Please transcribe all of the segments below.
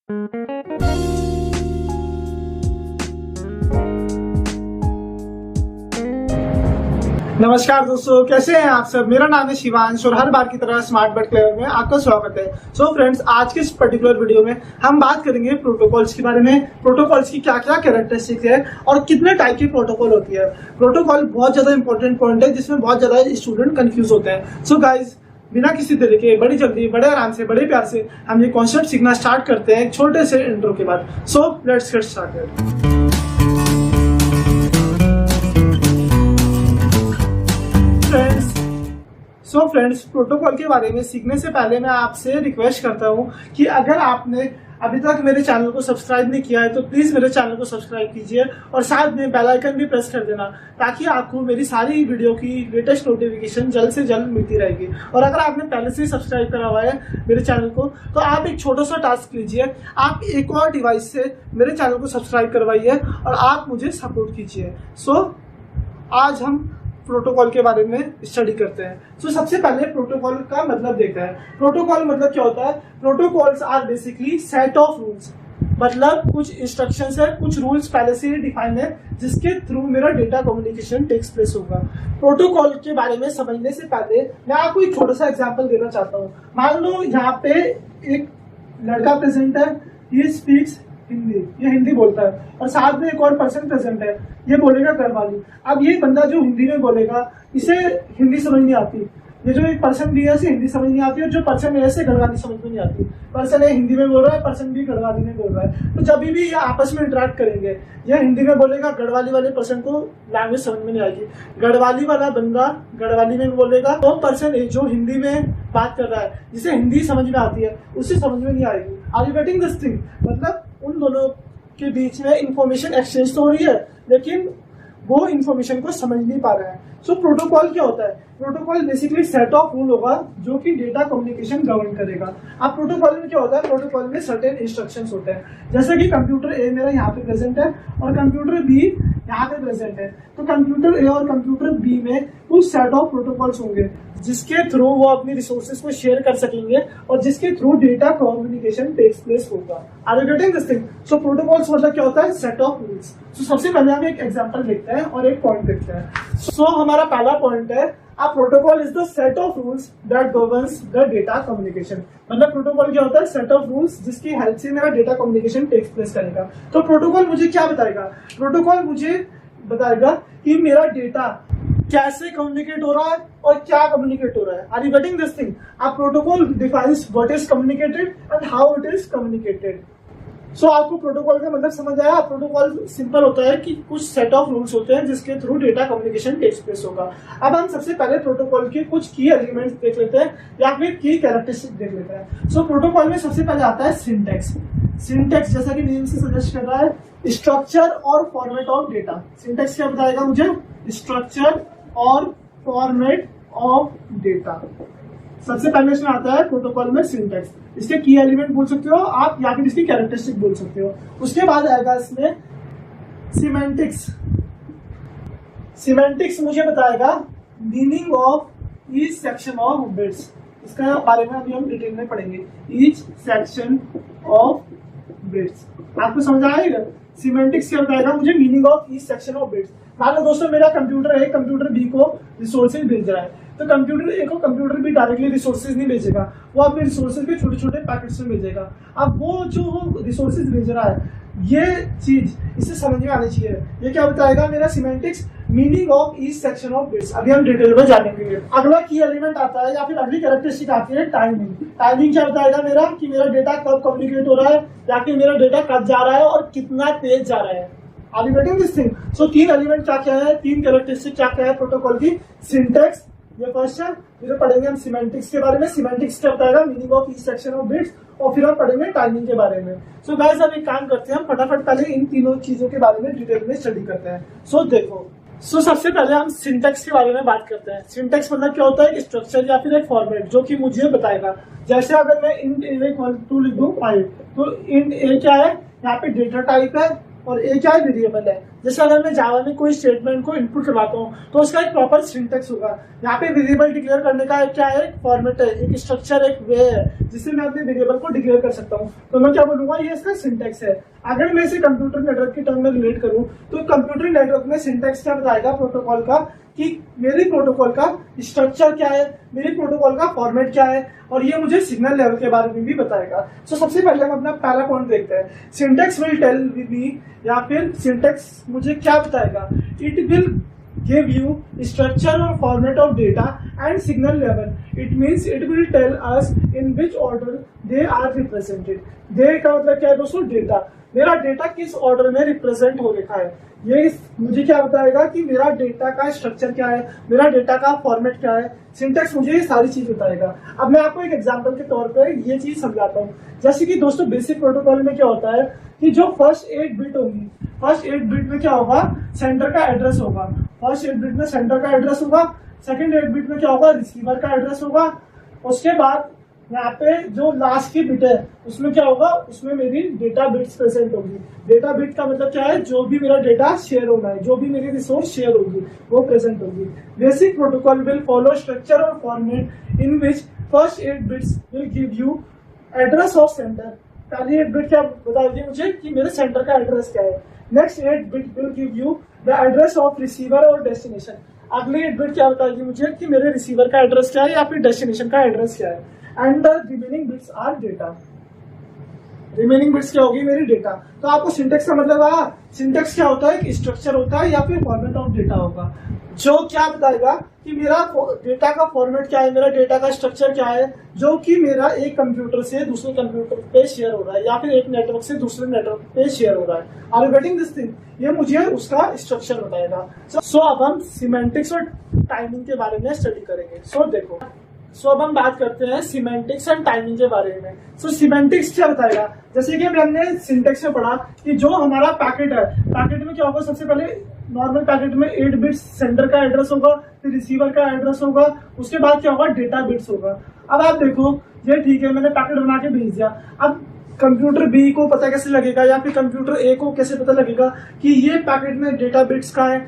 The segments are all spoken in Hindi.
नमस्कार दोस्तों, कैसे हैं आप सब। मेरा नाम है शिवांश और हर बार की तरह स्मार्ट बट क्लेवर में आपका स्वागत है। सो फ्रेंड्स, आज के इस पर्टिकुलर वीडियो में हम बात करेंगे प्रोटोकॉल्स के बारे में। प्रोटोकॉल्स की क्या क्या कैरेक्टरिस्टिक्स है और कितने टाइप की प्रोटोकॉल होती है। प्रोटोकॉल बहुत ज्यादा इंपॉर्टेंट पॉइंट है जिसमें बहुत ज्यादा स्टूडेंट कंफ्यूज होते हैं। सो गाइज, बिना किसी देरी के बड़ी जल्दी, बड़े आराम से, बड़े प्यार से हम ये कॉन्सेप्ट सीखना स्टार्ट करते हैं एक छोटे से इंट्रो के बाद। So let's get started. So friends, protocol के बारे में सीखने से पहले मैं आपसे रिक्वेस्ट करता हूं कि अगर आपने अभी तक मेरे चैनल को सब्सक्राइब नहीं किया है तो प्लीज मेरे चैनल को सब्सक्राइब कीजिए और साथ में बेल आइकन भी प्रेस कर देना ताकि आपको मेरी सारी वीडियो की लेटेस्ट नोटिफिकेशन जल्द से जल्द मिलती रहेगी। और अगर आपने पहले से ही सब्सक्राइब करा हुआ है मेरे चैनल को तो आप एक छोटा सा टास्क लीजिए, आप एक और डिवाइस से मेरे चैनल को सब्सक्राइब करवाइए और आप मुझे सपोर्ट कीजिए। सो आज हम प्रोटोकॉल के बारे में स्टडी करते हैं। तो सबसे पहले प्रोटोकॉल का मतलब देखते हैं। प्रोटोकॉल मतलब क्या होता है। Protocols are basically set of rules, मतलब कुछ इंस्ट्रक्शंस है, कुछ रूल्स पहले से ही डिफाइन है जिसके थ्रू मेरा डेटा कम्युनिकेशन टेक्स प्लेस होगा। प्रोटोकॉल के बारे में समझने से पहले मैं आपको एक छोटा सा एग्जांपल देना चाहता हूँ। मान लो यहाँ पे एक लड़का प्रेजेंट है, ये स्पीक्स हिंदी, ये हिंदी बोलता है और साथ में एक और पर्सन प्रेजेंट है, ये बोलेगा घरवाली। अब ये बंदा जो हिंदी में बोलेगा इसे हिंदी समझ नहीं आती, ये जो एक पर्सन भी है इसे हिंदी समझ नहीं आती और जो पर्सन है इसे घरवाली समझ में नहीं आती। पर्सन है हिंदी में बोल रहा है, पर्सन भी घरवाली में बोल रहा है। तो जब भी ये आपस में इंटरेक्ट करेंगे, ये हिंदी में बोलेगा, घरवाली वाले पर्सन को लैंग्वेज समझ में नहीं आएगी। घरवाली वाला बंदा घरवाली में बोलेगा तो पर्सन जो हिंदी में बात कर रहा है, जिसे हिंदी समझ में आती है, उसे समझ में नहीं आएगी। Are you getting this thing? मतलब उन दोनों के बीच में इंफॉर्मेशन एक्सचेंज तो हो रही है लेकिन वो इंफॉर्मेशन को समझ नहीं पा रहे हैं। सो प्रोटोकॉल क्या होता है? Protocol basically set of rule होगा जो कि डेटा कम्युनिकेशन गवर्न करेगा। अब प्रोटोकॉल में क्या होता है? प्रोटोकॉल में सर्टेन इंस्ट्रक्शंस होते हैं। जैसे कि कंप्यूटर ए मेरा यहाँ पे प्रेजेंट है और कंप्यूटर बी यहाँ पे प्रेजेंट है, तो कंप्यूटर ए और कंप्यूटर बी में कुछ सेट ऑफ प्रोटोकॉल्स होंगे जिसके थ्रू वो अपनी रिसोर्सेज को शेयर कर सकेंगे और जिसके through data communication takes place होगा। Are you getting this thing? So protocols मतलब क्या होता है? Set of rules. सो सबसे पहले हम एक एग्जांपल देखते हैं और एक पॉइंट देखते हैं। सो हमारा पहला पॉइंट है, a protocol is the set of rules that governs the data communication। मतलब प्रोटोकॉल क्या होता है? सेट ऑफ रूल्स जिसकी हेल्प से मेरा डेटा कम्युनिकेशन टेक्स प्लेस करेगा। तो प्रोटोकॉल मुझे क्या बताएगा? प्रोटोकॉल मुझे बताएगा कि मेरा डेटा कैसे कम्युनिकेट हो रहा है और क्या कम्युनिकेट हो रहा है। Are you getting this thing? A protocol defines what is communicated and how it is communicated। सो आपको प्रोटोकॉल का मतलब समझ आया? प्रोटोकॉल सिंपल होता है कि कुछ सेट ऑफ रूल्स होते हैं जिसके through data communication takes place होगा। अब हम सबसे पहले प्रोटोकॉल के कुछ की एलिमेंट्स देख लेते हैं या फिर की कैरेक्टरिस्टिक देख लेते हैं। सो प्रोटोकॉल में सबसे पहले आता है सिंटैक्स। सिंटैक्स जैसा कि नेम से सजेस्ट कर रहा है, स्ट्रक्चर और फॉर्मेट ऑफ डेटा। सिंटैक्स क्या बताएगा मुझे? स्ट्रक्चर और फॉर्मेट ऑफ डेटा। सबसे पहले इसमें आता है प्रोटोकॉल में सिंटैक्स। इसके की एलिमेंट बोल सकते हो आप या फिर इसकी कैरेक्टरिस्टिक बोल सकते हो। उसके बाद आएगा इसमें सिमेंटिक्स। सिमेंटिक्स मुझे बताएगा meaning of each section of bits. इसका बारे में अभी हम डिटेल में पढ़ेंगे। ईच सेक्शन ऑफ बिट्स आपको समझ आएगा? सिमेंटिक्स क्या बताएगा मुझे? Meaning of each section of bits. मान लो दोस्तों मेरा कंप्यूटर है, कंप्यूटर बी को रिसोर्सेज भेज रहा है, तो कंप्यूटर ए को कंप्यूटर बी डायरेक्टली रिसोर्सेज नहीं भेजेगा, वो अपने रिसोर्सेज के छोटे छोटे पैकेट्स में भेजेगा। अब वो जो रिसोर्सेज भेज रहा है, ये चीज इसे समझ में आनी चाहिए। ये क्या बताएगा मेरा? Semantics meaning of each section of bits. अभी हम डिटेल में जानेंगे। अगला की एलिमेंट आता है या फिर अगली कैरेक्टरिस्टिक आती है टाइमिंग। टाइमिंग क्या बताएगा मेरा? कि मेरा डेटा कब कम्युनिकेट हो रहा है या फिर मेरा डेटा कब जा रहा है और कितना तेज जा रहा है। Are you getting this thing? So तीन एलिमेंट क्या क्या है, तीन कैरेक्टरिस्टिक क्या क्या है प्रोटोकॉल की? सिंटैक्स, ये फर्स्ट है। फिर पढ़ेंगे हम सिमेंटिक्स के बारे में। सिमेंटिक्स क्या बताएगा? Meaning of each section of bits. और फिर हम पढ़ेंगे टाइमिंग के बारे में। सो गाइस, अब एक काम करते हैं, हम फटाफट पहले इन तीनों चीजों के बारे में डिटेल में स्टडी करते हैं। सो देखो, सबसे पहले हम सिंटैक्स के बारे में बात करते हैं। सिंटैक्स मतलब क्या होता है? एक स्ट्रक्चर या फिर एक फॉर्मेट जो कि मुझे बताएगा। जैसे अगर मैं इंट a = लिख दूं 5, तो इंट a क्या है? यहाँ पे डेटा टाइप है और ए क्या है, वेरिएबल है। जैसे अगर मैं जावा में कोई स्टेटमेंट को इनपुट करवाता हूँ तो उसका एक प्रॉपर सिंटेक्स होगा। यहाँ पे वेरिएबल डिक्लेयर करने का क्या है, एक फॉर्मेट है, एक स्ट्रक्चर, एक वे है जिससे मैं अपने वेरिएबल को डिक्लेयर कर सकता हूँ। तो मैं क्या बोलूंगा, ये इसका सिंटेक्स है। अगर मैं इसे कंप्यूटर नेटवर्क के टर्म में रिलेट करूँ तो कंप्यूटर नेटवर्क में सिंटेक्स क्या बताएगा प्रोटोकॉल का, कि मेरी प्रोटोकॉल का स्ट्रक्चर क्या है, मेरी प्रोटोकॉल का फॉर्मेट क्या है, और ये मुझे सिग्नल लेवल के बारे में भी बताएगा। तो सबसे पहले हम अपना पहला पॉइंट देखते हैं। सिंटेक्स विल टेल मी, या फिर सिंटेक्स मुझे क्या बताएगा, it will give you structure और format of data and signal level. It means it will tell us in which order they are represented. They का मतलब क्या है दोस्तों, डेटा। मेरा डेटा किस ऑर्डर में रिप्रेजेंट हो रखा है, ये मुझे क्या बताएगा कि मेरा डेटा का स्ट्रक्चर क्या है, मेरा डेटा का फॉर्मेट क्या है। सिंटेक्स मुझे ये सारी चीज बताएगा। अब मैं आपको एक एग्जांपल के तौर पे ये चीज समझाता हूँ। जैसे कि दोस्तों बेसिक प्रोटोकॉल में क्या होता है कि जो फर्स्ट 8 बिट होगी, फर्स्ट 8 बिट में क्या होगा, सेंडर का एड्रेस होगा। फर्स्ट 8 बिट में सेंडर का एड्रेस होगा। सेकंड 8 बिट में क्या होगा, रिसीवर का एड्रेस होगा। उसके बाद यहाँ पे जो लास्ट की बिट है उसमें क्या होगा, उसमें मेरी डेटा बिट्स प्रेजेंट होगी। डेटा बिट का मतलब क्या है, जो भी मेरा डेटा शेयर होना है, जो भी मेरी रिसोर्स शेयर होगी वो प्रेजेंट होगी। Basic protocol will follow structure और format in which first 8 bits will give you address of sender. पहली 8 बिट क्या बताएगी मुझे कि मेरे सेंटर का एड्रेस क्या है। Next 8 bit will give you the address of receiver और डेस्टिनेशन। अगली 8 बिट क्या बताएगी मुझे कि मेरे रिसीवर का एड्रेस क्या है या फिर डेस्टिनेशन का एड्रेस क्या है। And the remaining bits are data. Remaining bits क्या होगी, मेरी डेटा। तो आपको सिंटेक्स का मतलब सिंटेक्स क्या होता है, कि स्ट्रक्चर होता है या फिर फॉर्मेट ऑफ डेटा होगा, जो क्या बताएगा कि मेरा डेटा का फॉर्मेट क्या है, मेरा डेटा का स्ट्रक्चर क्या है, जो कि मेरा एक कंप्यूटर से दूसरे कंप्यूटर पे शेयर हो रहा है या फिर एक नेटवर्क से दूसरे नेटवर्क पे शेयर हो रहा है। Are you getting this thing? ये मुझे उसका स्ट्रक्चर बताएगा। सो अब हम सिमेंटिक्स और टाइमिंग के बारे में स्टडी करेंगे। देखो, अब हम बात करते हैं सिमेंटिक्स एंड टाइमिंग के बारे में। सिमेंटिक्स क्या बताएगा, जैसे कि हमने सिंटेक्स में पढ़ा कि जो हमारा पैकेट है, पैकेट में क्या होगा, सबसे पहले नॉर्मल पैकेट में 8 बिट्स सेंडर का एड्रेस होगा, फिर रिसीवर का एड्रेस होगा, उसके बाद क्या होगा, डेटा बिट्स होगा। अब आप देखो, ये ठीक है, मैंने पैकेट बना के भेज दिया। अब कंप्यूटर बी को पता कैसे लगेगा या फिर कंप्यूटर ए को कैसे पता लगेगा कि ये पैकेट में डेटा बिट्स का है,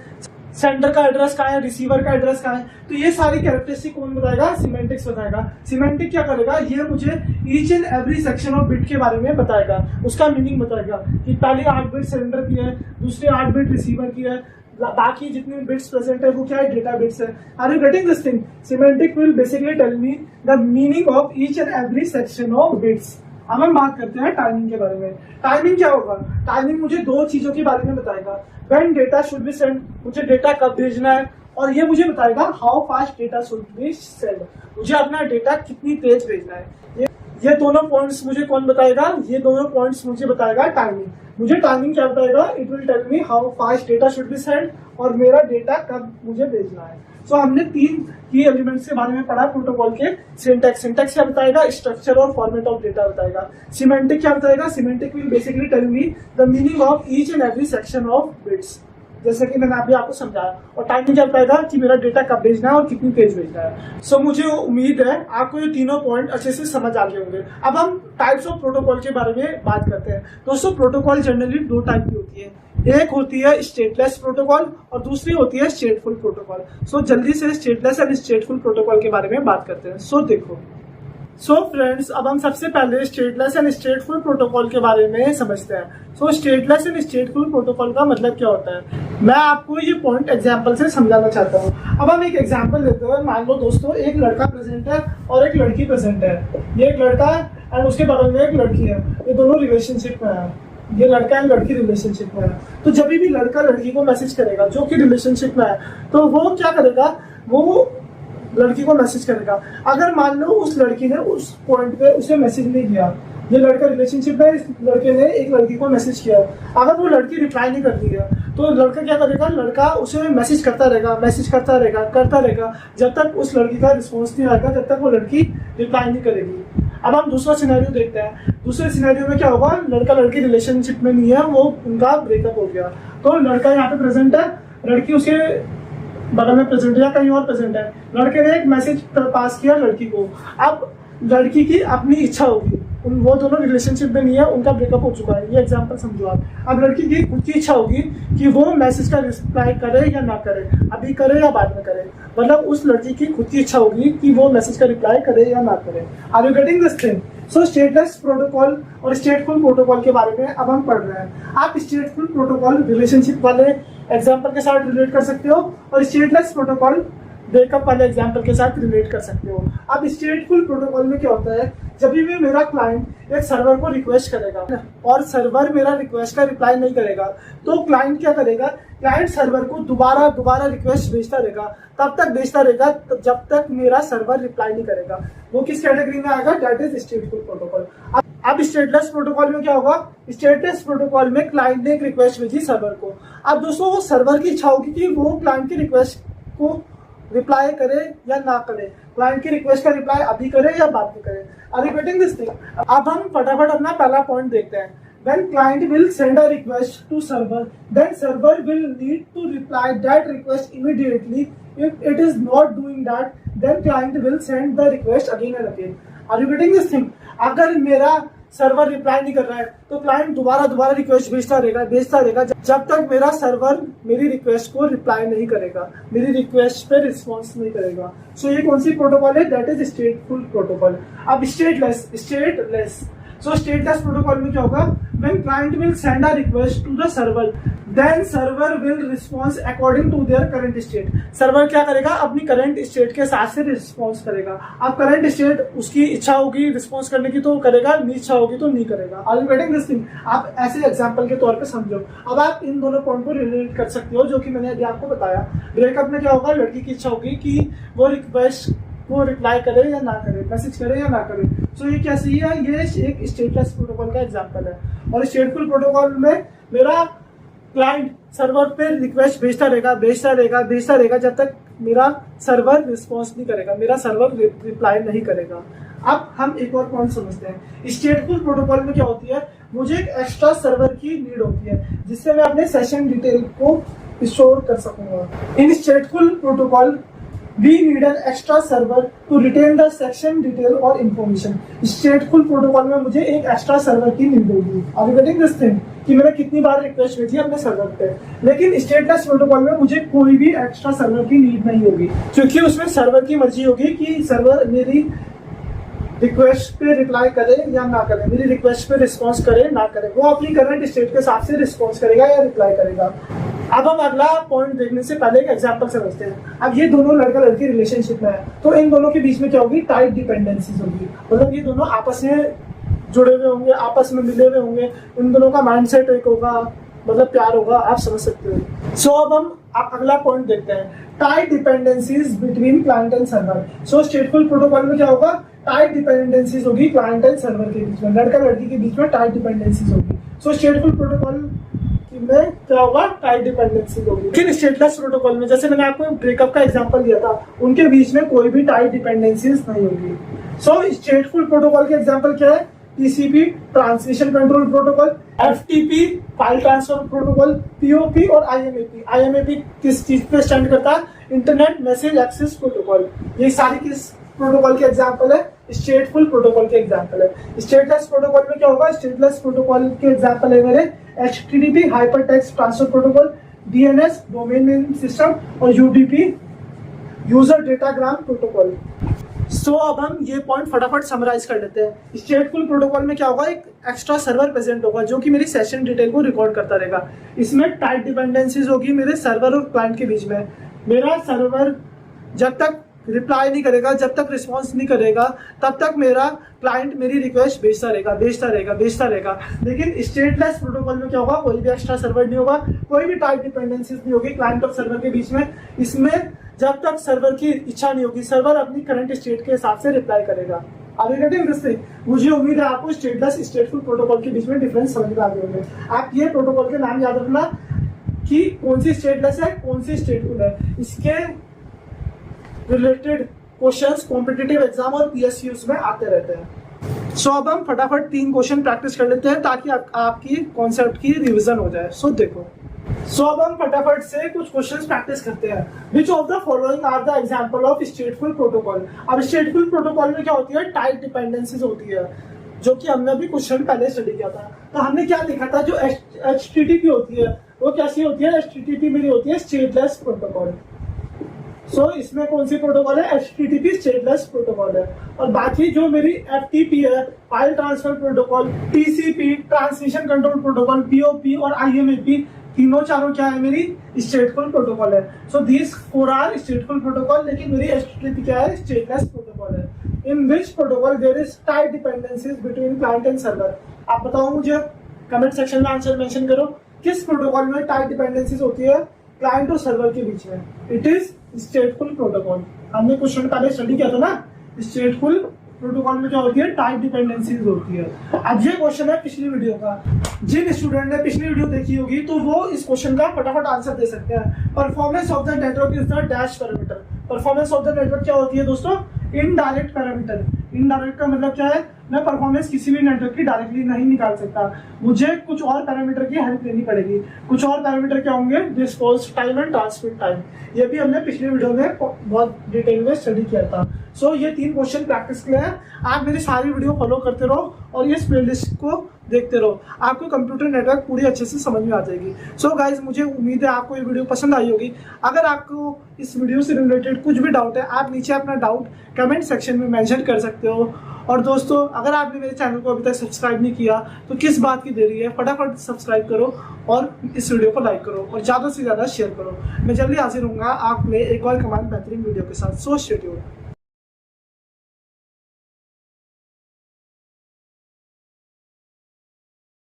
सेंडर का एड्रेस कहाँ है, रिसीवर का एड्रेस कहाँ है। तो ये सारी कैरेक्टरिस्टिक कौन बताएगा, सिमेंटिक्स बताएगा। सिमेंटिक क्या करेगा, ये मुझे each and every section of bit के बारे में बताएगा, उसका मीनिंग बताएगा कि पहली 8 बिट सेंडर की है, दूसरी 8 बिट रिसीवर की है, बाकी जितनी बिट्स प्रेजेंट है वो क्या है, डेटा बिट्स है। Are you getting this thing? Semantic will basically tell me the meaning of each and every section of bits. अब हम बात करते हैं टाइमिंग के बारे में। टाइमिंग क्या होगा, टाइमिंग मुझे 2 चीजों के बारे में बताएगा। When data should be send, मुझे डेटा कब भेजना है, और ये मुझे बताएगा how fast data should be send, मुझे अपना डेटा कितनी तेज भेजना है। ये दोनों पॉइंट्स मुझे कौन बताएगा, ये दोनों पॉइंट्स मुझे बताएगा टाइमिंग। मुझे टाइमिंग क्या बताएगा, it will tell me how fast data should be send, और मेरा डेटा कब मुझे भेजना है। हमने 3 की एलिमेंट्स के बारे में पढ़ा प्रोटोकॉल के। सिंटेक्स क्या बताएगा, स्ट्रक्चर और फॉर्मेट ऑफ डेटा बताएगा। सिमेंटिक क्या बताएगा, semantic will basically tell me the meaning of each and every section of bits, जैसे कि मैंने अभी आपको समझाया। और टाइमिंग क्या बताएगा कि मेरा डेटा कब भेजना है और कितनी तेज भेजना है। मुझे उम्मीद है आपको ये तीनों पॉइंट अच्छे से समझ आ गए होंगे। अब हम टाइप्स ऑफ प्रोटोकॉल के बारे में बात करते हैं। दोस्तों, प्रोटोकॉल जनरली 2 टाइप की होती है। एक होती है स्टेटलेस प्रोटोकॉल और दूसरी होती है स्टेटफुल प्रोटोकॉल। जल्दी से स्टेटलेस एंड स्टेटफुल प्रोटोकॉल के बारे में बात करते हैं। देखो फ्रेंड्स, अब हम सबसे पहले स्टेटलेस एंड स्टेटफुल प्रोटोकॉल के बारे में समझते हैं। स्टेटलेस एंड स्टेटफुल प्रोटोकॉल का मतलब क्या होता है, मैं आपको ये पॉइंट एग्जांपल से समझाना चाहता हूँ। अब हम एक एग्जांपल लेते हैं। मान लो दोस्तों, एक लड़का प्रेजेंट है और एक लड़की प्रेजेंट है। ये एक लड़का है एंड उसके बगल में एक लड़की है। ये दोनों रिलेशनशिप में है। ये लड़का एंड लड़की रिलेशनशिप में है। तो जब भी लड़का लड़की को मैसेज करेगा जो कि रिलेशनशिप में है, तो वो क्या करेगा, वो लड़की को मैसेज करेगा। अगर मान लो उस लड़की ने उस पॉइंट पे उसे मैसेज नहीं किया, ये लड़का रिलेशनशिप में, इस लड़के ने एक लड़की को मैसेज किया, अगर वो लड़की रिप्लाई नहीं करती है तो लड़का क्या करेगा, लड़का उसे मैसेज करता रहेगा जब तक उस लड़की का रिस्पॉन्स नहीं आएगा, जब तक वो लड़की रिप्लाई नहीं करेगी। अब हम दूसरा सिनेरियो देखते हैं। दूसरे सिनेरियो में क्या होगा, लड़का लड़की रिलेशनशिप में नहीं है, वो उनका ब्रेकअप हो गया। तो लड़का यहाँ पे प्रेजेंट है, लड़की उसके बगल में प्रेजेंट है या कहीं और प्रेजेंट है। लड़के ने एक मैसेज पास किया लड़की को। अब लड़की की अपनी इच्छा होगी वो दोनों रिलेशनशिप में नहीं है, उनका ब्रेकअप हो चुका है। ये एग्जांपल समझो आप। अब लड़की की खुद की इच्छा होगी कि वो मैसेज का रिप्लाई करे या ना करे, अभी करे या बाद में करे। मतलब उस लड़की की खुद की इच्छा होगी कि वो मैसेज का रिप्लाई करे या ना करे। Are you getting this thing? So stateless protocol और स्टेटफुल प्रोटोकॉल के बारे में अब हम पढ़ रहे हैं। आप स्टेटफुल प्रोटोकॉल रिलेशनशिप वाले एग्जाम्पल के साथ रिलेट कर सकते हो और स्टेटलेस प्रोटोकॉल ब्रेकअप वाले एग्जाम्पल के साथ रिलेट कर सकते हो। अब स्टेटफुल प्रोटोकॉल में क्या होता है, जब भी मेरा क्लाइंट एक सर्वर को रिक्वेस्ट करेगा और सर्वर मेरा रिक्वेस्ट का रिप्लाई नहीं करेगा, तो क्लाइंट क्या करेगा, क्लाइंट सर्वर को दोबारा रिक्वेस्ट भेजता रहेगा, तब तक भेजता रहेगा जब तक मेरा सर्वर रिप्लाई नहीं करेगा। वो किस कैटेगरी में आएगा? That is स्टेटफुल protocol. अब स्टेटलेस प्रोटोकॉल में क्या होगा? स्टेटलेस प्रोटोकॉल में क्लाइंट ने एक रिक्वेस्ट भेजी सर्वर को। अब दोस्तों वो सर्वर की इच्छा होगी कि वो क्लाइंट की रिक्वेस्ट को रिप्लाई करे या ना करे, क्लाइंट की रिक्वेस्ट का रिप्लाई अभी करे या बाद में करे। Are you getting this thing? अब हम फटाफट अपना पहला पॉइंट देखते हैं। When client will send a request to server, then server will need to reply that request immediately. If it is not doing that, then client will send the request again and again. Are you getting this thing? अगर मेरा सर्वर रिप्लाई नहीं कर रहा है तो क्लाइंट दोबारा रिक्वेस्ट भेजता रहेगा जब तक मेरा सर्वर मेरी रिक्वेस्ट को रिप्लाई नहीं करेगा, मेरी रिक्वेस्ट पे रिस्पॉन्स नहीं करेगा। सो ये कौन सी प्रोटोकॉल है? That is स्टेटफुल protocol. अब स्टेटलेस सो स्टेटलेस प्रोटोकॉल में क्या होगा? When client will send a request to the server, then server will respond according to their current state. Server क्या करेगा? अपनी करंट स्टेट के साथ से रिस्पॉन्स करेगा। अब करंट स्टेट उसकी इच्छा होगी रिस्पॉन्स करने की तो करेगा, नहीं इच्छा होगी तो नहीं करेगा। Are you getting this thing? आप ऐसे एग्जांपल के तौर पे समझो। अब आप इन दोनों पॉइंट को रिलेट कर सकते हो जो कि मैंने अभी आपको बताया। ब्रेकअप में क्या होगा? लड़की की इच्छा होगी कि वो रिक्वेस्ट को रिप्लाई करे या ना करे, मैसेज करे या ना करे। सो ये क्या सही है? ये एक स्टेटलेस प्रोटोकॉल का एग्जांपल है। और स्टेटफुल प्रोटोकॉल में मेरा क्लाइंट सर्वर पे रिक्वेस्ट भेजता रहेगा जब तक मेरा सर्वर रिस्पॉन्स नहीं करेगा, मेरा सर्वर रिप्लाई नहीं करेगा। अब हम एक और पॉइंट समझते हैं। स्टेटफुल प्रोटोकॉल में क्या होती है? मुझे एक एक्स्ट्रा सर्वर की नीड होती है जिससे मैं अपने सेशन डिटेल को स्टोर कर सकूंगा। इन स्टेटफुल protocol we need an extra server to retain the section detail or information. स्टेटफुल protocol में मुझे एक एक्स्ट्रा सर्वर की नीड होगी। Are you getting this thing? कि मैंने कितनी बार रिक्वेस्ट भेजी अपने सर्वर पे। लेकिन स्टेटलेस प्रोटोकॉल में मुझे कोई भी एक्स्ट्रा सर्वर की नीड नहीं होगी, क्योंकि उसमें सर्वर की मर्जी होगी कि सर्वर मेरी रिक्वेस्ट पे रिप्लाई करे या ना करे, मेरी रिक्वेस्ट पे रिस्पॉन्स करे ना करे। वो अपनी करंट स्टेट के हिसाब से रिस्पॉन्स करेगा या रिप्लाई करेगा। अब हम अगला पॉइंट देखने से पहले एक एग्जांपल समझते हैं। अब ये दोनों लड़का लड़की रिलेशनशिप में है, तो इन दोनों के बीच में क्या होगी? टाइट डिपेंडेंसीज होगी। मतलब ये दोनों आपस में जुड़े हुए होंगे, आपस में मिले हुए होंगे, इन दोनों का माइंडसेट एक होगा, मतलब प्यार होगा, आप समझ सकते हो। सो अब हम अगला पॉइंट देखते हैं, tight dependencies between client and server. So स्टेटफुल protocol में क्या होगा? टाइट डिपेंडेंसीज होगी क्लाइंट एंड सर्वर के बीच में, लड़का लड़की के बीच में टाइट डिपेंडेंसीज होगी। सो स्टेटफुल प्रोटोकॉल में क्या होगा? टाइट डिपेंडेंसी होगी। लेकिन स्टेटलेस प्रोटोकॉल में, जैसे मैंने आपको ब्रेकअप का एग्जांपल दिया था, उनके बीच में कोई भी टाइट डिपेंडेंसीज नहीं होगी। सो स्टेटफुल प्रोटोकॉल के एग्जांपल क्या है? TCP transmission control protocol, FTP file transfer protocol, POP और आईएमएपी। आईएमएपी किस चीज पे स्टैंड करता है? Internet message access protocol. ये सारी किस प्रोटोकॉल के एग्जांपल है? स्टेटफुल प्रोटोकॉल के एग्जांपल है। स्टेटलेस प्रोटोकॉल में क्या होगा? स्टेटलेस प्रोटोकॉल के एग्जांपल है मेरे HTTP hypertext transfer protocol, DNS domain name system और UDP यूजर डेटाग्राम प्रोटोकॉल। सो अब हम ये पॉइंट फटाफट समराइज कर लेते हैं। स्टेटफुल प्रोटोकॉल में क्या होगा? एक एक्स्ट्रा सर्वर प्रेजेंट होगा जो कि मेरी सेशन डिटेल को रिकॉर्ड करता रहेगा। इसमें टाइट डिपेंडेंसीज होगी मेरे सर्वर और क्लाइंट के बीच में। मेरा सर्वर जब तक रिप्लाई नहीं करेगा, जब तक रिस्पॉन्स नहीं करेगा, तब तक मेरा क्लाइंट मेरी रिक्वेस्ट भेजता रहेगा। लेकिन स्टेटलेस प्रोटोकॉल में क्या होगा? कोई भी एक्स्ट्रा सर्वर नहीं होगा, कोई भी टाइट डिपेंडेंसीज नहीं होगी क्लाइंट और सर्वर के बीच में। इसमें जब तक सर्वर की इच्छा नहीं होगी, सर्वर अपनी करंट स्टेट के हिसाब से रिप्लाई करेगा। Are you getting this thing? मुझे उम्मीद है आपको स्टेटलेस स्टेटफुल प्रोटोकॉल के बीच में डिफरेंस समझ में आ गए होंगे। आप ये प्रोटोकॉल के नाम याद रखना कि कौन सी स्टेटलेस है, कौन सी स्टेटफुल है। इसके रिलेटेड क्वेश्चंस कॉम्पिटिटिव एग्जाम और PSUs में आते रहते हैं। सो अब हम फटाफट 3 क्वेश्चन प्रैक्टिस कर लेते हैं ताकि आपकी कॉन्सेप्ट की रिवीजन हो जाए। सो देखो, सो अब हम फटाफट से कुछ क्वेश्चंस प्रैक्टिस करते हैं। Which of the following are the example of stateful protocol? अब स्टेटफुल प्रोटोकॉल में क्या होती है? टाइट डिपेंडेंसीज होती है। जो कि हमने अभी कुछ क्षण पहले स्टडी किया था। तो हमने क्या देखा था, जो HTTP होती है वो कैसी होती है, HTTP मेरी होती है स्टेटलेस प्रोटोकॉल। सो इसमें कौन सी प्रोटोकॉल है, HTTP स्टेटलेस प्रोटोकॉल है। और बाकी जो मेरी FTP है, file transfer protocol, TCP transmission control protocol, POP और IMAP, तीनों चारों क्या है, मेरी स्टेटफुल प्रोटोकॉल है। So these 4 are stateful protocol, लेकिन मेरी HTTP क्या है, स्टेटलेस प्रोटोकॉल है। In which protocol there is tight dependencies between client and server. आप बताओ मुझे, कमेंट सेक्शन में आंसर मेंशन करो, किस प्रोटोकॉल में टाइट डिपेंडेंसीज होती है क्लाइंट और सर्वर के बीच में। It is स्टेटफुल protocol. हमने कुछ मिनट पहले स्टडी किया था ना, स्टेटफुल प्रोटोकॉल में क्या होती है, टाइट डिपेंडेंसीज होती है। अब ये क्वेश्चन है पिछली वीडियो का, जिन स्टूडेंट ने पिछली वीडियो देखी होगी तो वो इस क्वेश्चन का फटाफट आंसर दे सकते हैं। Performance of the network is the dash parameter. Performance of the network क्या होती है दोस्तों, इनडायरेक्ट पैरामीटर। इनडायरेक्ट का मतलब क्या है, मैं परफॉर्मेंस किसी भी नेटवर्क की डायरेक्टली नहीं निकाल सकता, मुझे कुछ और पैरामीटर की हेल्प लेनी पड़ेगी। कुछ और पैरामीटर क्या होंगे, response time and transmit time. ये भी हमने पिछले वीडियो में बहुत डिटेल में स्टडी किया था। सो ये 3 क्वेश्चन प्रैक्टिस के लिए हैं। आप मेरी सारी वीडियो फॉलो करते रहो और इस प्लेलिस्ट को देखते रहो, आपको कंप्यूटर नेटवर्क पूरी अच्छे से समझ में आ जाएगी। सो गाइज, मुझे उम्मीद है आपको ये वीडियो पसंद आई होगी। अगर आपको इस वीडियो से रिलेटेड कुछ भी डाउट है, आप नीचे अपना डाउट कमेंट सेक्शन में मेंशन कर सकते हो। और दोस्तों, अगर आपने मेरे चैनल को अभी तक सब्सक्राइब नहीं किया तो किस बात की देरी है, फटाफट सब्सक्राइब करो और इस वीडियो को लाइक करो और ज़्यादा से ज़्यादा शेयर करो। मैं जल्दी हाजिर होऊंगा आप में एक और कमाल बेहतरीन वीडियो के साथ। So stay tuned.